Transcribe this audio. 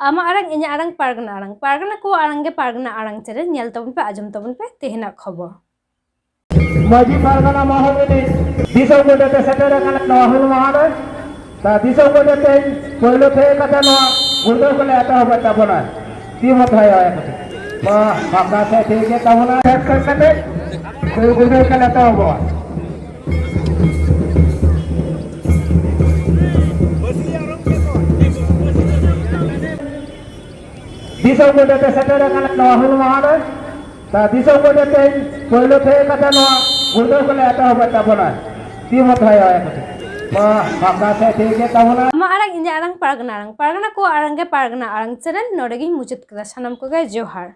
आमा Arang इnya arang pargana ko arang ge pargana arang chere nyel tabun pe ajum tabun pe tehena khobor माजी पारगाना महोदय दिसौ गोदते सेटेर काना नहल महोदय ता दिसौ गोदते पहिलो थे कथा न गुरदो कले आता होबा तबना ती मत है आया कथे मा पाका से ठीक है तबना सेट कर कते कोई गुरदो कले आता होबा दिसौ गोदते सेटेर काना नहल महोदय ता दिसौ गोदते पहिलो थे कथा न गुरदो कले आता होबा तबना ती मत है आया कथे मा पाका से ठीक है तबना ama arang inya arang pargana ko arang ge pargana arang chere nodegi muchit kada sanam ko ge johar।